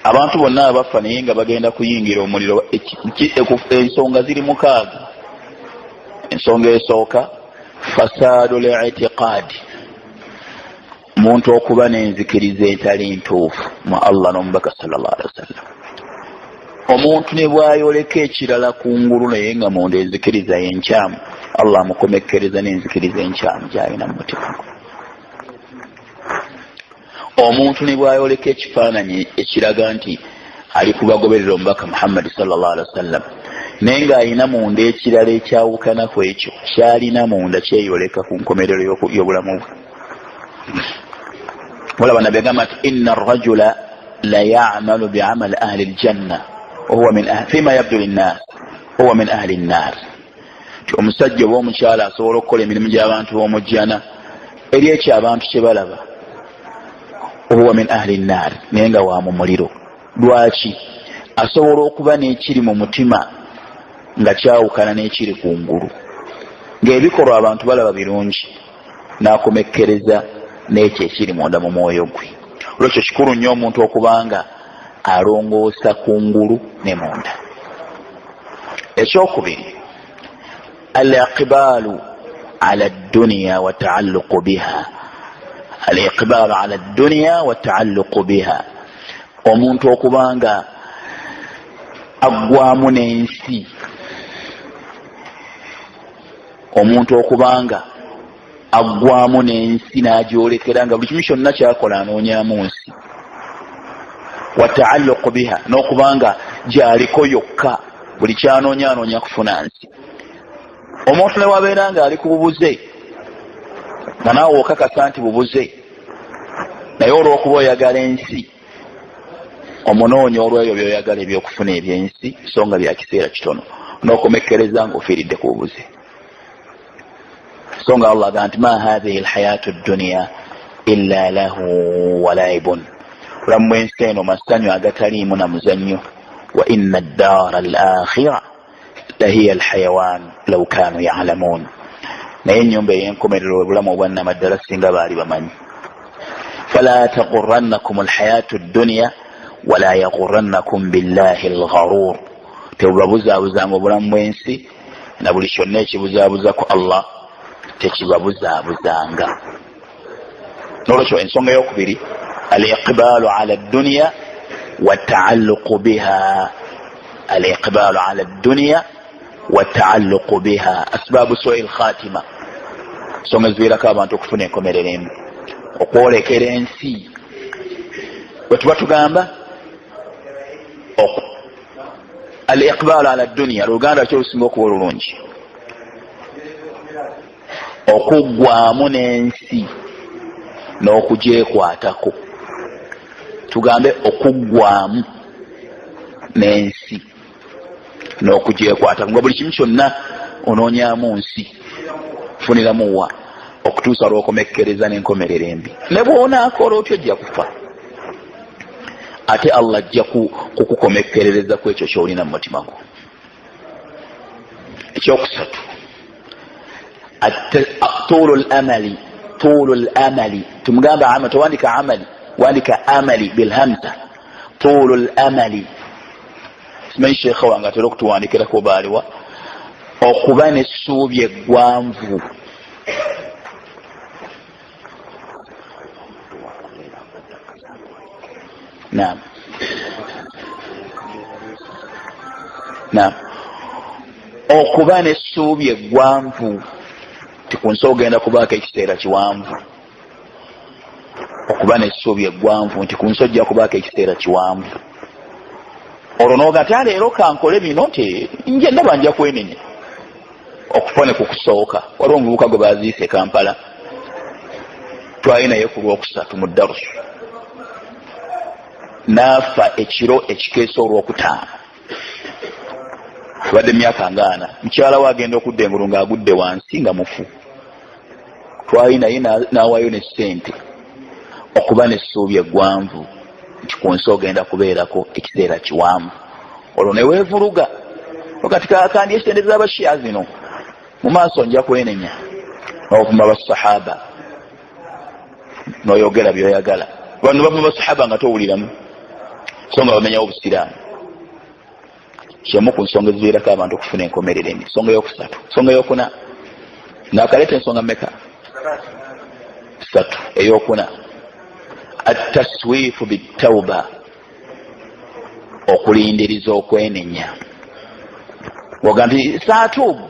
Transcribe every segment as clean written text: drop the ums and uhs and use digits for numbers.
abantu bonna abafa naye nga bagenda kuyingira omuliro ensonga ziri mukaaga. Ensonga esooka fasaadu li'itiqaadi, omuntu okuba n'enzikiriza etali ntuufu mu Allah n'omubaka sallallahu alaihi wasallam. Omuntu ne bwayoleka ekirala kungulu naye nga munda enzikiriza y'enkyamu, Allah amukomekkereza n'enzikiriza enkyamu gy'alina mu mutima. Omuntu ne bwayoleka ekifaananyi ekiraga nti ali kubagoberera omubaka Muhammad sallallahu alaihi wasallam naye ng'alina munda ekirala ekyawukana ku ekyo kyalina munda kyeyoleka ku nkomerero y'obulamu bwe. Olaba Nabbi agamba nti inna arrajula la ya'malu bi'amali ahli aljanna wahuwa min fima yabdu linnas huwa min ahli nnar. Omusajja oba omukyala asobola okukola emirimu gy'abantu b'omujjana eri ekyo abantu kye balaba, huwa min ahli nnar, naye nga wa mu muliro. Lwaki? Asobola okuba n'ekiri mu mutima nga kyawukana n'ekiri kungulu, ng'ebikolwa abantu balaba birungi n'akomekkereza n'ekyo ekiri munda mu mwoyo gwe. Olwekyo kikulu nnyo omuntu okubanga alongoosa kungulu ne munda. Ekyokubiri, al-iqbaalu ala ad-dunya wa ta'alluqu biha. Al-iqbaalu ala ad-dunya wa ta'alluqu biha, omuntu okubanga aggwamu n'ensi, omuntu okubanga aggwamu n'ensi n'agyolekera nga buli kimu kyonna kyakola anoonyamu nsi. Wa ta'alluqu biha, n'okubanga gy'aliko yokka, buli kyanoonya anoonya kufuna nsi. Omuntu ne wabeera nga ali ku bubuze nga naawe okakasa nti bubuze, naye olw'okuba oyagala ensi omunoonya olw'ebyo by'oyagala ebyokufuna ebyensi so nga bya kiseera kitono, n'okomekkereza ng'ofiiridde ku bubuze. So nga Allah agamba nti ma hadhihi alhayatu ad-dunya illa lahu wa laibun, olamu ensi eno masanyu agataliimu na muzannyo. Wa inna ad-dara al-akhira lahiya alhayawan law kanu ya'lamun, naye ennyumba ey'enkomerero obulamu obwannamaddala singa baali bamanyi. Fala taghurrannakum alhayatu ad-dunya wala yaghurrannakum billahi al-gharur, tebubabuzaabuzanga obulamu bw'ensi na buli kyonna ekibuzaabuza ku Allah tekibabuzaabuzanga. N'olwekyo ensonga ey'okubiri al-iqbaalu ala ad-dunya wa ta'alluqu biha. Al-iqbaalu ala ad-dunya wa ta'alluqu biha asbaabu su'il khatima, ensonga eziviirako abantu okufuna enkomerero embi. Okwolekera ensi bwe tuba tugamba al-iqbaalu ala ad-dunya, Luganda kyolusinga okuba olulungi, okuggwamu n'ensi n'okugyekwatako. Tugambe okuggwamu n'ensi n'okugyekwatako, nga buli kimu kyonna onoonyamu nsi, funiramu wa okutuusa lw'okomekkereza n'enkomerero embi. Ne bw'onaakola otyo ojja kufa, ate Allah ajja kukukomekkerereza ku ekyo ky'olina mu mutima gwo. Ekyokusatu, طول الامل tumugamba amal, towandika amali, wandika amali bilhamza. طول الامل, simanyi sheekha wange atera okutuwandikirako baaliwa, okuba n'essuubi eggwanvu. Naam, okuba n'essuubi eggwanvu ti ku nsi ogenda kubaako ekiseera kiwanvu. Okuba n'essuubi eggwanvu nti ku nsi ojja kubaako ekiseera kiwanvu. Olwo n'ogatta leero kankole bino nti nje ndaba nja kwenenya. Okufa ne kukusooka. Waliwo omuvubuka gwe baaziise Kampala, twali naye ku Lwokusatu mu darusu, n'afa ekiro ekikeesa Olwokutaano. Abadde emyaka nga 4. Mukyala we agenda okudda engulu ng'agudde wansi nga mufu. Twali naye n'awaayo ne ssente. Okuba n'essuubi eggwanvu nti ku nsi ogenda kubeerako ekiseera kiwanvu. Olwo ne weevuluga wakati kandi esente z'abashiya zino mu maaso nja kwenenya, n'ovuma basahaba n'oyogera by'oyagala. Bano bavuma basahaba nga towuliramu. songa bamenyawo obusiraamu kyemu ku nsonga eziviirako abantu okufuna enkomerero embi. Nsonga yokusatu, nsonga yokuna nakaleeta ensonga mmeka? 3. eyokuna ataswifu bitauba, okulindiriza okwenenya. Woga nti saatuubu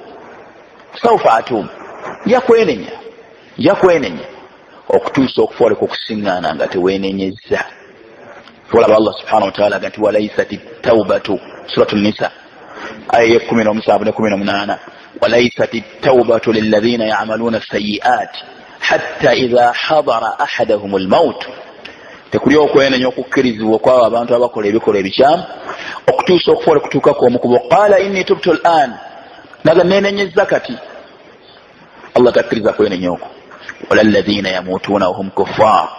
saufa atuubu, nja kwenenya okutuusa okufooleka okusiŋŋaana nga teweenenyezza. Olaba Allah subhanahu wa ta'ala nti walaysat taubatu, suratu nisa aya 17 ne 18, walaysat taubatu lilladhina ya'maluna sayyi'at hatta idha hadara ahadahum almaut, tekuli okwenenya okukkirizibwa kwabo abantu abakola ebikolwa ebikyamu okutuusa okufooleka kutuukako omukubo. Qala inni tubtu al'an, naga nenenyezza kati. Allah takkiriza kwenenya okwo. Wala alladhina yamutuuna wahum kuffar,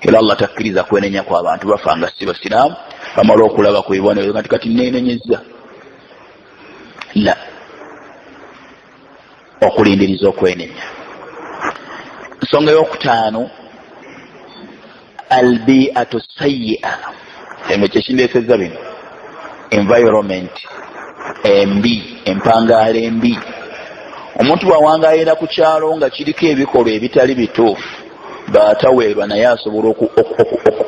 era Allah takkiriza kwenenya kwa abantu bafa nga si basiraamu bamala okulaba ku bibonero nti kati nenenyezza. La, okulindiriza okwenenya. Nsonga yokutaano albi'atu sayyi'a, emwe kyekindeesezza bino, environment embi, empangaala embi. Omuntu bwawangaalira ku kyalo nga kiriko ebikolwa ebitali bituufu, baataweerwa naye asobola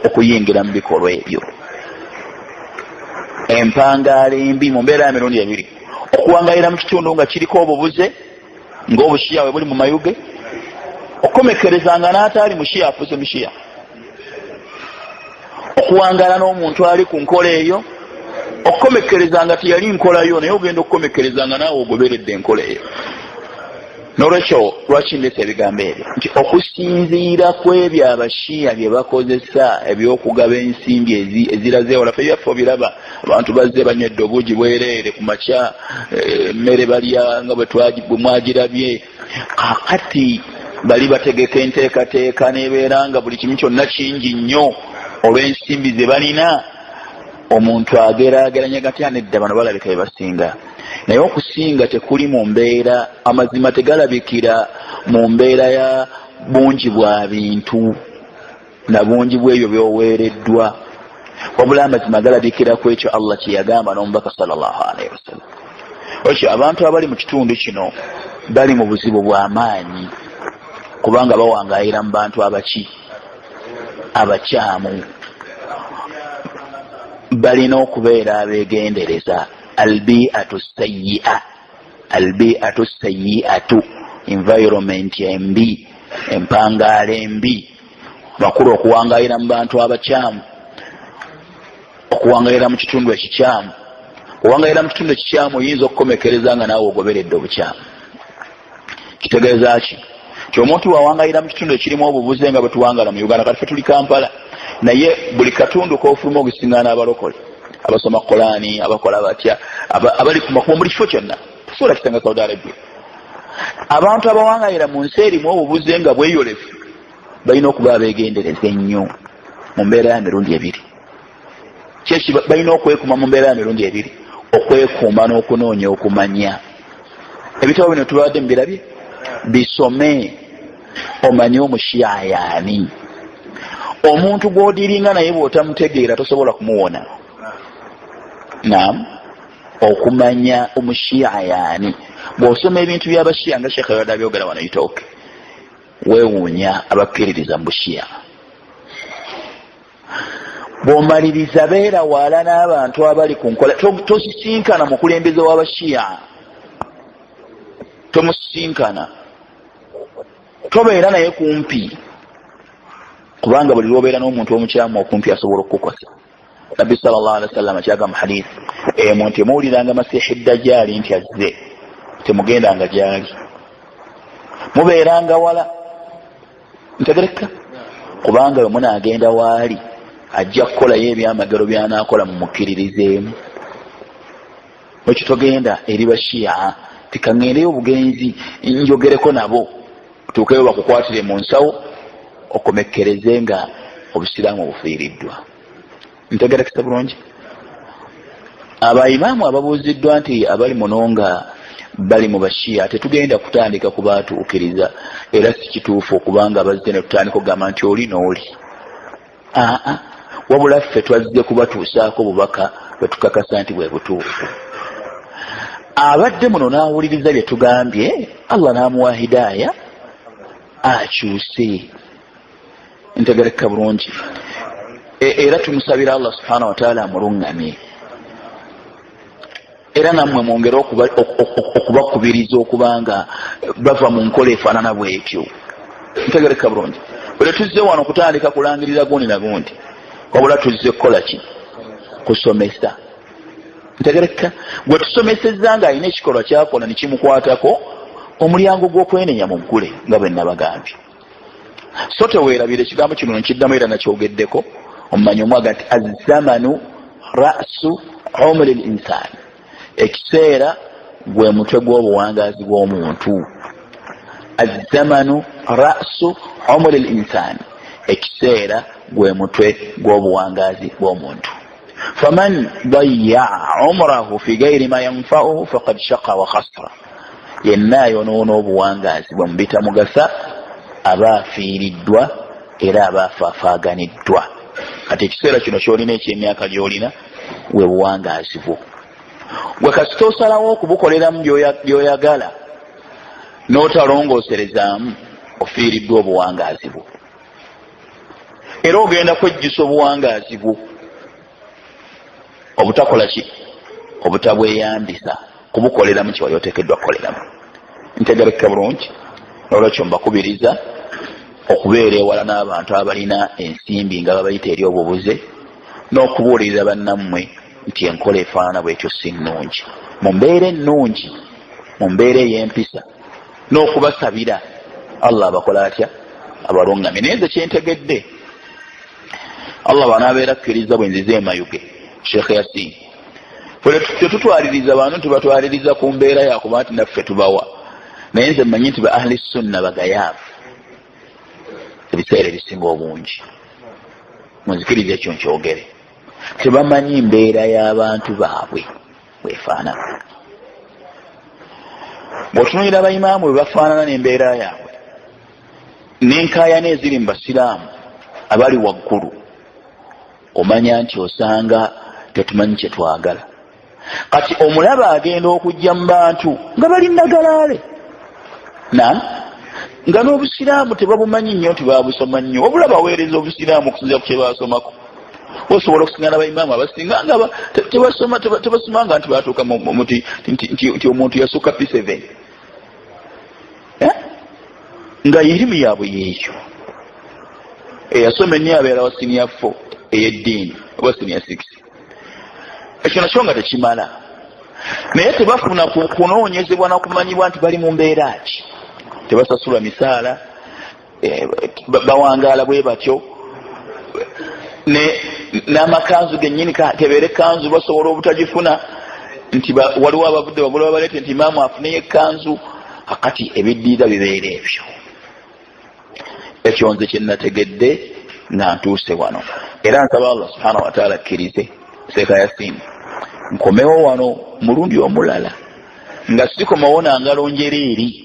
okuyingira mu bikolwa ebyo. Empangaala embi mu mbeera ya mirundi ebiri, okuwangaalira mu kitundu nga kiriko obubuze, ng'obushiya bwe buli mu mayuge, okukomekerezanga n'ataali mushiya afuze mushiya, okuwangaala n'omuntu ali ku nkola eyo, okukomekerezanga tiyali nkolayo naye ogenda okukomekerezanga naawe ogoberedde enkola eyo. N'olwekyo lwaki ndeesa ebigambo ebyo nti okusinziira ku ebyo abashiya bye bakozesa ebyokugaba ensimbi eziraze walafe byaffe biraba abantu bazze banywedde obuugi bwereere ku makya, emmere balya nga bwe mwagirabye. Kakati bali bategeka enteekateeka nebeera nga buli kimu kyonna kingi nnyo olw'ensimbi ze balina. Omuntu ageraageranya gatya nedda bano balabika bebasinga, naye okusinga tekuli mu mbeera, amazima tegalabikira mu mbeera ya bungi bwa bintu na bungi bw'ebyo byoweereddwa, wabula amazima galabikira ku ekyo Allah kye yagamba n'omubaka sallallahu alaihi wasallam. Ekyo abantu abali mu kitundu kino bali mu buzibu bw'amaanyi kubanga bawangaayira mu bantu abakyamu. Balina okubeera abeegendereza. Albi'atu sayyi'a, albi'atu sayyi'atu, environment embi, empangaala embi. Bakulu okuwangaayira mu bantu abakyamu, okuwangaayira mu kitundu ekikyamu. Okuwangaayira mu kitundu ekikyamu oyinza okukomekereza nga naawe ogoberedde obukyamu. Kitegeeza ki? Nti omuntu wawangaayira mu kitundu ekirimu obubuze nga bwe tuwangaala mu Uganda, kati ffe tuli Kampala, naye buli katundu koofuluma okusingaana abalokole, abasoma Qur'ani, abakola batya, abali ku makubo buli kifo kyonna. Tufuula kitanga Saudi Arabia. Abantu abawangaayira mu nsi erimu obubuze nga bweyolefu balina okuba abeegendereza ennyo mu mbeera ya mirundi ebiri. Kyeki balina okwekuuma mu mbeera ya mirundi ebiri, okwekuuma n'okunoonya okumanya. Ebitabo bino tubadde mu birabye, bisome omanye omushiya yaani. Omuntu gw'odiringa naye bw'otamutegeera tosobola kumuwona. Naam, okumanya omushiya yaani. Bw'osoma ebintu by'abashiya nga Sheikh Yada byogera wano yitooke, weewuunya abakkiririza mu bushiya. Bw'omaliriza beera wala n'abantu abali ku nkola, tosisinkana mukulembeze w'abashiya, tomusisinkana, tobeera naye kumpi, kubanga buli lwobeera n'omuntu omukyamu okumpi asobola okukukosa. Nabbi sallallahu alaihi wasallam kyaga mu hadith, nti muwuliranga Masiihi Dajjali nti azze, temugendanga gyali, mubeeranga wala. Ntegereka? Kubanga bwe munaagenda waali ajja kukolayo ebyamagero by'anaakola mu mukkiririzeemu. Ekyo togenda eri bashiya tikaŋŋendeyo obugenzi njogereko nabo tuukeyo bakukwatire mu nsawo okomekereze nga obusiraamu obufiiriddwa. Ntegerekesa bulungi? Abaimaamu ababuuziddwa nti abali muno nga bali mu bashiya tetugenda kutandika kubaatuukiriza, era si kituufu okubanga bazze ne tutandika okugamba nti oli n'oli. wabula ffe twazze kubatuusaako bubaka bwe tukakasa nti bwe butuufu. Abadde muno n'awuliriza bye tugambye, Allah n'amuwa hidaaya akyuse. Ntegereka bulungi. Era tumusabira Allah subhanahu wa ta'ala amulungamye. Era nammwe mwongere okubakubiriza okubanga bava mu nkola efaanana bwetyo. Ntegereka bulungi. Bwe tuzze wano kutandika kulangirira gundi na gundi, wabula tuzze kukola ki? Kusomesa. Ntegereka gwe tusomesezza ng'alina ekikolwa kyakola ne kimukwatako, omulyango gw'okwenenya muggule nga bwe nabagambye. So teweerabira ekigambo kino nkiddamu era nakyogeddeko, omumanyi omwaga nti azzamanu ra'su umri al-insan. Ekiseera gwe mutwe gw'obuwangaazi bw'omuntu. Azzamanu ra'su umri al-insan. Ekiseera gwe mutwe gw'obuwangaazi bw'omuntu. faman dayya'a umrahu fi ghairi ma yanfa'uhu faqad shaqa wa khasara. Yenna yonoona obuwangaazi bwe mubita mugasa aba afiiriddwa era aba afaaganiddwa. Kati ekiseera kino ky'olina eky'emyaka gy'olina we buwangaazi bwo. Gwe kasita osalawo okubukoleramu by'oyagala n'otalongooserezaamu, ofiiriddwa obuwangaazi bwo. Era ogenda kwejjusa obuwangaazi bwo obutakola ki? Obutabweyambisa kubukoleramu kye wali oteekeddwa kukoleramu. Ntegereka bulungi. Olwekyo mbakubiriza okubeera ewala n'abantu abalina ensimbi nga babayita eri obubuze, n'okubuuliriza bannammwe nti enkola efaanana bwetyo si nnungi. Mu mbeera ennungi, mu mbeera ey'empisa, n'okubasabira Allah abakola atya? Abalungamye. Naye nze kyentegedde, Allah banaabeera akkiriza bwe nzize emayuge Sheikh Yasin, tetutwaliriza abantu tubatwaliriza ku mbeera yakuba nti naffe tubawa. Naye nze mmanyi nti ba ahli sunna bagayaavu ebiseera ebisinga obungi. Munzikiriza ekyo nkyogere. Tebamanyi mbeera y'abantu baabwe bwefaanana. Bw'otunuulira abayimaamu bwe bafaanana n'embeera yaabwe n'enkaayana eziri mu basiraamu abali waggulu, omanya nti osanga tetumanyi kye twagala. Kati omulaba agenda okujja mu bantu nga bali nagalaale, nga n'obusiraamu tebabumanyi nnyo, tebabusoma nnyo, wabula baweereza obusiraamu okusinziira ku kye baasomako. Osobola okusinga n'abayimaamu abasinga nga tebasomanga nti batuuka nti omuntu yasukka P7, nga erimu yaabwe yeekyo. Eyasoma ennyo abeera wa senior 4 ey'eddiini oba senior 6. Ekyo nakyo nga tekimala. Naye tebafuna kunoonyezebwa na kumanyibwa nti bali mu mbeera ki. Tebasasula misaala, bawangaala bwe batyo, n'amakanzu gennyini kebeere kanzu basobola obutagifuna, nti waliwo abavudde bagula babaleete nti imaamu afuneyo ekkanzu. Akati ebiddiira bibeera ebyo. Ekyo nze kye nategedde nga ntuuse wano, era nsaba Allah subhanahu wa ta'ala akkirize Sheikh Yasin nkomewo wano mulundi omulala, nga sikomawo nangalo njereeri.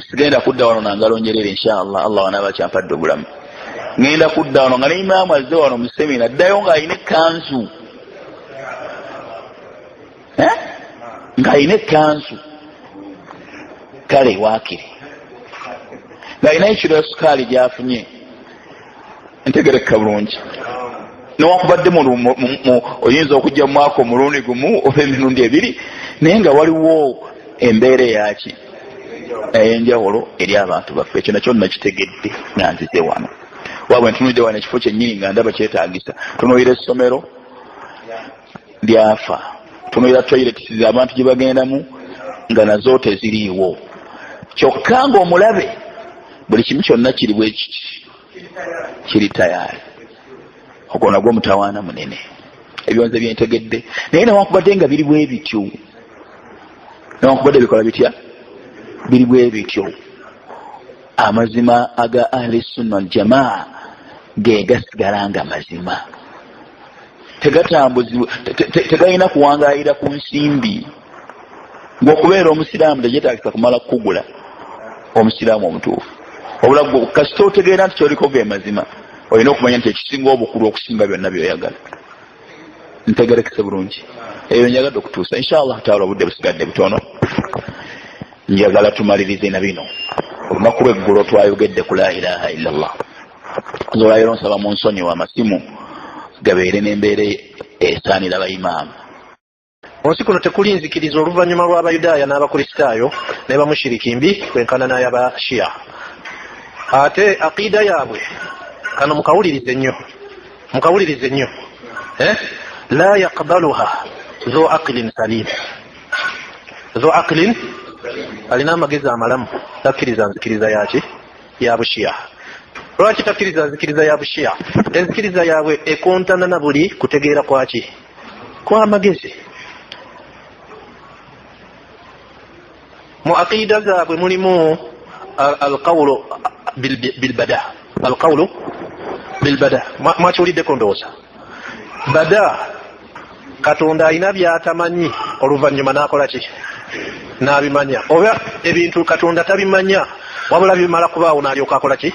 Sigenda kudda wano nangalo njereeri inshallah, Allah wanaaba kyampadde obulamu. Ngenda kudda wano nga n'imaamu azze wano mu semina addayo ng'alina ekkanzu, ng'alina ekkanzu kale waakiri, ng'alina ekiro ya sukaali gy'afunye. Ntegereka bulungi. Newakubadde oyinza okujja mu mwaka omulundi gumu oba emirundi ebiri, naye nga waliwo embeera eyaki ey'enjawulo eri abantu baffe. Ekyo nakyo nakitegedde nga nzize wano. Wabwe ntunudde wano ekifo kyennyini nga ndaba kyetaagisa. Tunuulira essomero lyafa, tunuulira toiletisi z'abantu gye bagendamu nga nazo teziriiwo. Kyokka ng'omulabe buli kimu kyonna kiri bwe kiti, kiri tayaali. Ogwo nagwo mutawaana munene. Ebyo nze byentegedde. Naye newakubadde nga biri bwe bityo, newakubadde bikola bitya? Biri bwe bityo, amazima aga ahli sunna wal jamaa ge gasigala nga mazima, tegatambuzibwa, tegalina kuwangaayira ku nsimbi. Ng'okubeera omusiraamu tekyetaagisa kumala kukugula omusiraamu omutuufu. Obula kasita otegeera nti kyoliko ge mazima, olina okumanya nti ekisinga obukulu okusinga byonna byoyagala. Ntegerekese bulungi eyo njagadde okutuusa inshallah taala obudde busigadde butono. Njagala tumalirize na bino. Olunaku lw'eggulo twayogedde ku la ilaha illallah. Olwaleero nsaba mu nsonyiwa amasimu gabeere n'embeera esaanira abayimaamu. Onsi kuno tekuli nzikiriza oluvannyuma lw'Abayudaaya n'Abakristaayo ne bamushiriki mbi kwenkana n'ay'Abashia. Ate aqiida yaabwe kano mukawulirize nnyo la yaqbaluha dhu aqlin salim. Dhu aqlin alina amagezi amalamu takkiriza nzikiriza yaki ya Bushia. Lwaki takkiriza nzikiriza ya Bushia? Enzikiriza yaabwe ekontana na buli kutegeera kwaki kwa amagezi. Mu aqida zaabwe mulimu alqawlu bilbada. Alqawlu bilbada mwakiwuliddeko ndowooza. Bada Katonda alina by'atamanyi oluvannyuma n'akola ki? N'abimanya. Oba ebintu Katonda tabimanya wabula bimala kubaawo n'alyoka akola ki?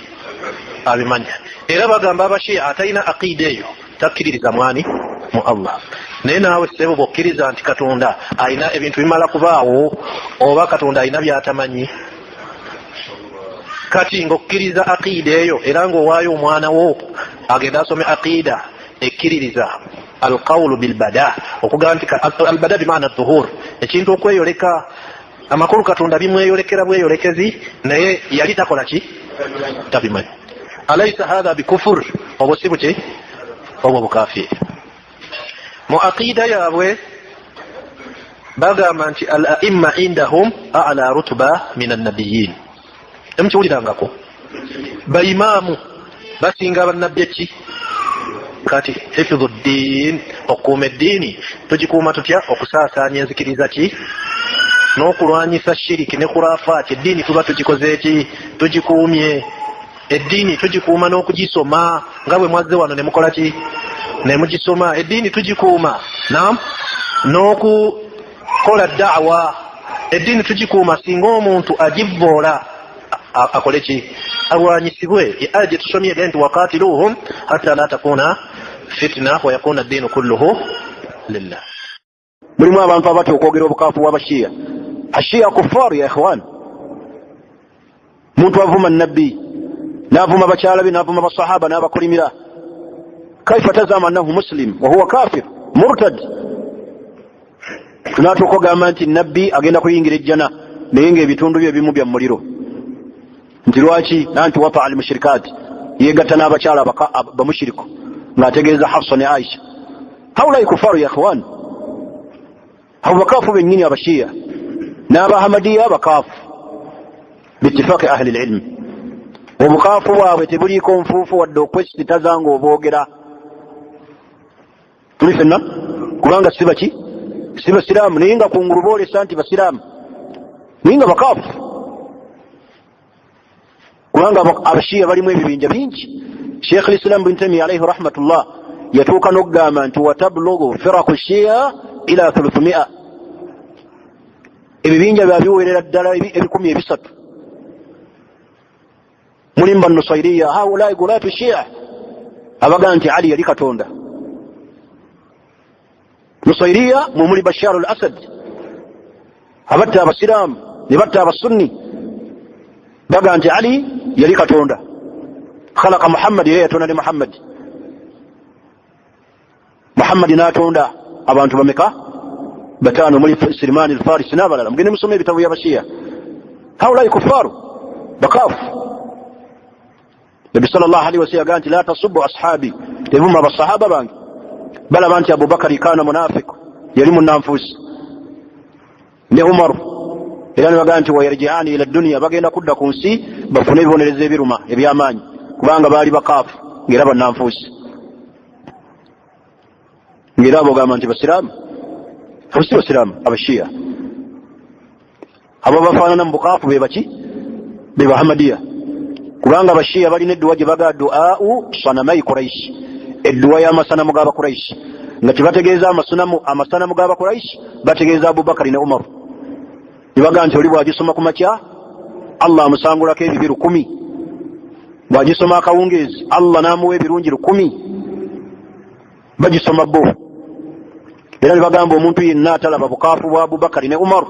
Abimanya. Era bagamba Abashia atalina aqida eyo takkiririza mwani mu Allah. Naye naawe ssebo bw'okkiriza nti Katonda alina ebintu bimala kubaawo oba Katonda alina by'atamanyi, kati ng'okkiriza aqida eyo era ng'owaayo omwana wo agenda asome aqida ekkiririza alqawlu bilbada, okugamba nti albada bimaana dhuhur, ekintu okweyoleka. Amakulu Katonda bimweyolekera bweyolekezi naye yali takola ki? Tabimanyi. Alaysa hadha bikufur? Obwo si buki? Obwo bukafiri. Mu aqida yaabwe bagamba nti al a'imma indahum a'la rutba min an-nabiyyin. Emukiwulirangako bayimaamu basinga bannabbi ki? Kati hifdhu ddin, okuuma eddiini tugikuuma tutya? Okusaasaanya enzikiriza ki? N'okulwanyisa shiriki ne khurafaati. Eddiini tuba tugikoze ki? Tugikuumye. Eddiini tugikuuma n'okugisoma nga bwe mwazze wano ne mukola ki? Ne mugisoma. Eddiini tugikuuma n'okukola da'wa. Eddiini tugikuuma singa omuntu agivvoola akole ki? Alwanyisibwe. Aya gye tusomye nti waqatiluhum hatta la takuna fitna wa yakuna ad-din kulluhu lillah. Mulimu abantu abati okwogera obukaafu bw'Abashia. Ashia kuffar ya ikhwan. Muntu avuma nabbi n'avuma bakyala be n'avuma basahaba n'abakolimira. Kaifa tazama annahu muslim wa huwa kafir murtad? Tunatuuka ogamba nti nabbi agenda kuyingira ejjana naye ng'ebitundu bye ebimu bya muliro. Nti lwaki? Nanti wata al mushrikaat, yegatta n'abakyala bamushiriku ng'ategeeza Hafsa ne Aisha. Haulai kufaru ya ikhwan. Abo bakafu bennyini Abashia n'Abahamadiya bakaafu bittifaqi ahli al-ilm. Obukaafu bwabwe tebuliiko nfuufu wadde okwesitaza ng'oboogera. Tuli fenna kubanga si baki? Si basiraamu naye nga kungulu boolesa nti basiraamu naye nga bakaafu. Kubanga Abashia balimu ebibinja bingi. Sheikh al-Islam bin Taymiyyah alayhi rahmatullah yatuuka n'okugamba nti watablugu firaqu shia ila 300. Ebibinja byabiwerera ddala 1300. Mulimu Bannusairiya haulai gulatu shia abaga nti Ali yali Katonda. Nusairiya mumuli Bashar al-Assad abatta abasiraamu ne batta abasunni baga nti Ali yali Katonda. Khalaqa Muhammad, yeye yatonda ne Muhammad. Muhammad n'atonda abantu bameka? Batano muli Sulaiman al-Farisi n'abalala. Mugende musome ebitabo by'Abashia. Haulai kufaru bakafu. Nabi sallallahu alaihi wasallam agaa nti la tasubbu ashabi, tevuma basahaba bange. Balaba nti Abubakari kana munafiq, yali munanfusi. Ne Umar era ne bagaa nti wayarji'ani ila dunya, bagenda kudda ku nsi bafune ebibonereza ebiruma eby'amaanyi kubanga baali bakaafu ng'era bannanfuusi. Ng'era abo gamba nti basiraamu, abo si basiraamu Abashia. Abo bafaanana mu bukaafu be baki? Be Bahamadiya. Kubanga Abashia balina edduwa gye baga du'au sanamai Quraish, edduwa y'amasanamu g'Abakuraish, nga tebategeeza amasanamu g'Abakuraish bategeeza Abubakari ne Umar. Ne baga nti oli bw'agisoma ku makya Allah amusangulako ebibiru 10 bwagisoma akawungeezi Allah namuwa ebirungi 10 bagisoma bo. Era nibagamba omuntu yenna atalaba bukaafu bwa Abubakari ne Umar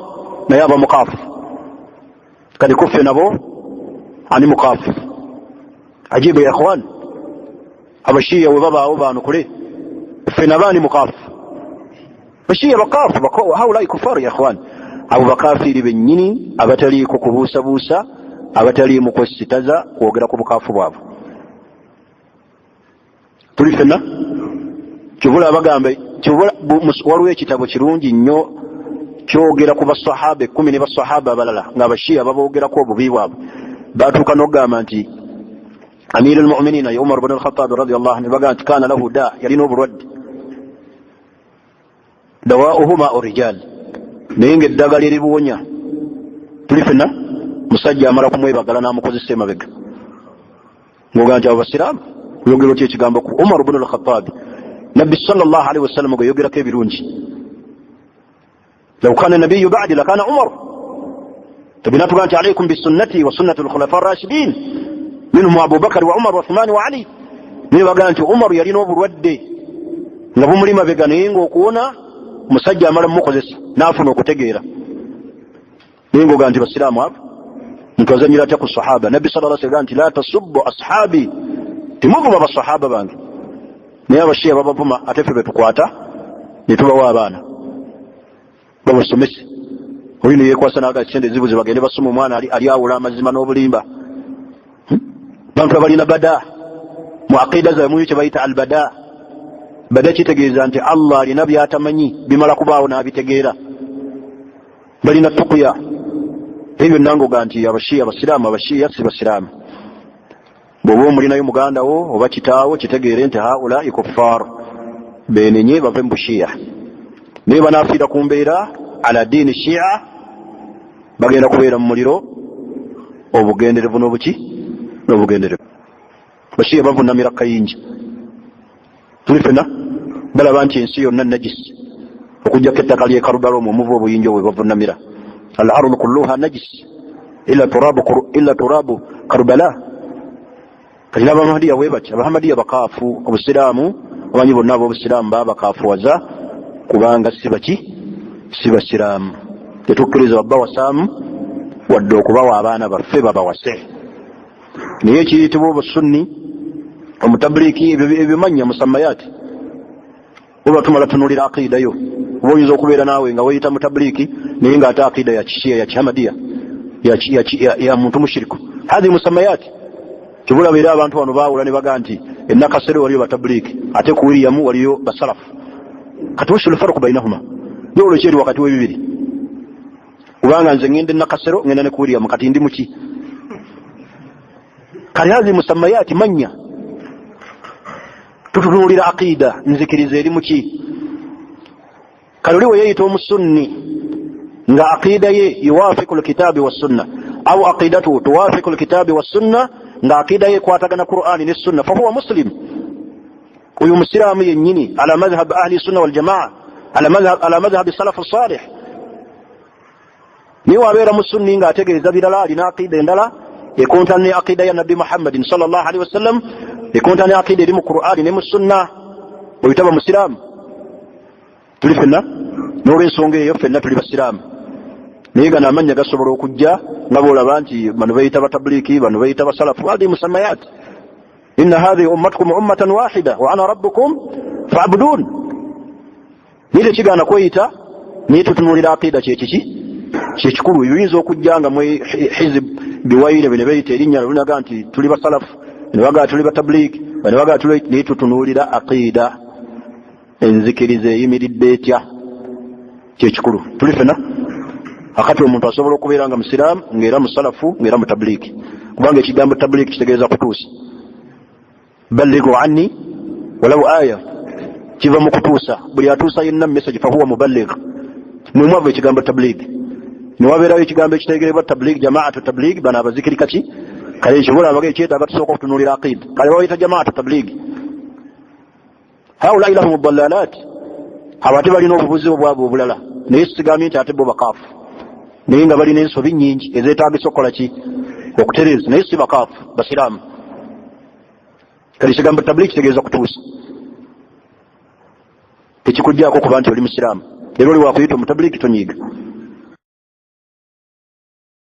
naye aba mukaafu. Kati kuffe nabo ani mukaafu. Ajibu ya ikhwan, abashiya we babaawo baanukule ffe nabaani mukaafu. Bashiya bakaafu haulai kufaru ya ikhwan. Abo bakaafiri bennyini abataliiko kubuusabuusa, abatali mu kwesitaza kwogera ku bukaafu bwabwe. Tuli ffenna kibula abagambe waliwo ekitabo kirungi nnyo kyogera ku basahaba 10 ne basahaba abalala ng'abashiya baboogerako obubi bwabwe. Baatuuka n'okugamba nti Amir al-Mu'minin ya Umar ibn al-Khattab radiyallahu anhu bagamba nti kaana lahu daa, yalina obulwadde dawa'uhu ma'u rijal, naye ng'eddagala eribuwonya. Tuli ffenna musajja amala kumwebagala n'amukozesa emabega ng'ogamba nti abo basiraamu oyogera otya ekigambo ku Umar ibn al-Khattab. Nabbi sallallahu alaihi wasallam gwe yogerako ebirungi. Law kana nabiyyu ba'di lakana Umar. Tabinatuga nti alaykum bisunnati wa sunnati al-khulafa ar-rashidin minhum Abu Bakr wa Umar wa Uthman wa Ali. Naye bagamba nti Umar yalina obulwadde nga bumuli mabega, naye ng'okuwona musajja amala mumukozesa n'afuna okutegeera. Naye ng'ogamba nti basiraamu abo ntwazanyira atya ku sahaba. Nabbi sallallahu alaihi wasallam nti la tasubbu ashabi, timuvuma basahaba bange. Naye abashiya babavuma ate ffe betukwata ne tubawa abaana babasomese. Oli ne yeekwasa n'aga kisende zibuzi bagende basoma omwana ali awula amazima n'obulimba. Bantu abalina bada mu aqida zaabwe kye bayita albada. Bada kitegeeza nti Allah alina byatamanyi bimala kubaawo n'abitegeera. Balina tukuya. Ebyo nangoga nti abashiya basiraamu, abashiya si basiraamu. Bw'oba omulinayo muganda wo oba kitaawo kitegeere nti haulai kuffar, benenye bave mu bushiya. Naye banaafiira ku mbeera ala diini shia bagenda kubeera mu muliro obugenderevu n'obugenderevu. Bashiya bavunamira kayinja. Tuli ffenna balaba nti ensi yonna najisi okujjako ettaka ly'e Karubalomu omuva obuyinja obwe bavunamira. Al-ardu kulluha najis illa turabu Karbala. Kati n'Abahmadiya bwe batya. Abahmadiya bakaafu. Obusiraamu abamanyi bonna ab'obusiraamu baba bakaafuwaza kubanga si basiraamu. Tetukkiriza babbawasaamu wadde okubawa abaana baffe babawase. Naye ekiyitibwa obusunni omutabliiki ebimanya musammayaati oba tumala tunulira aqiida yo. Oba oyinza okubeera naawe nga weyita mutabliiki naye ng'ate aqiida ya kishiya ya kihamadiya ya muntu mushiriku. Hadhi musammayaati kibula beera abantu wano baawula ne baga nti ennakasere waliyo batabliiki ate ku Wiliyamu waliyo basalafu. Kati washul farqu bainahuma, njawulo ki eri wakati w'ebibiri? Kubanga nze ngenda ennakasero ngenda ne ku Wiliyamu, kati ndi muki? Kali hadhi musammayaati manya tutunuulira aqiida nzikiriza eri muki? Kali oli we yeeyita omusunni nga aqiida ye yuwaafiku alkitaabi wassunna au aqidatu tuwaafiku alkitaabi wassunna nga aqiida ye kwatagana Qur'ani ne sunna fahuwa muslim. Uyu musiraamu yennyini ala madhhab ahli sunna wal jamaa, ala madhhab salaf salih. Niwe abeera musunni nga ategeeza birala, alina aqiida endala ekontana ne aqiida ya Nabbi Muhammadin sallallahu alaihi wasallam, ekontana ne aqiida eri mu Qur'ani ne mu sunna, oyitaba musiraamu. Tuli ffenna n'olw'ensonga eyo ffenna tuli basiraamu. Naye gano amannya gasobola okujja nga boolaba nti bano bayita batabliiki, bano bayita basalafu. Hadi musammayat, inna hadhihi ummatukum ummatan wahida wa ana rabbukum fa'budun. Nile kigaana kweyita naye tutunuulira aqiida kyekikulu. Oyinza okujja nga mwe hizib biwaire bene beyita erinnya lunaga nti tuli basalafu, ne bagaa tuli batabliiki, ne bagaa tuli, naye tutunuulira aqiida. Enzikiriza eyimiridde etya kyekikulu. Tuli ffenna akati omuntu asobola okubeera nga musiraamu ng'era musalafu ng'era mutabliiki, kubanga ekigambo tabliiki kitegeeza kutuusa. Ballighu anni walau aya kiva mu kutuusa. Buli atuusa yenna message fahuwa muballigh. Mwe mwava ekigambo tabliiki. Ne wabeerayo ekigambo ekitegerebwa tabliiki, jamaatu tabliiki, bano abazikiri kati kale ekibula abaga ekyetaaga tusooka okutunuulira aqiida. Kale bayita jamaatu tabliiki. Haulai lahum dalalat, abate balina obubuzi obwabwe obulala, naye sigambye nti ate bo bakaafu. Naye nga balina ensobi nnyingi ezeetaagisa okukola ki? Okutereeza. Naye si bakaafu, basiraamu. kali kigambo tablighi kitegeeza kutuusa tekikujjaako kuba nti oli musiraamu era oli wakuyita omutablighi tonyiiga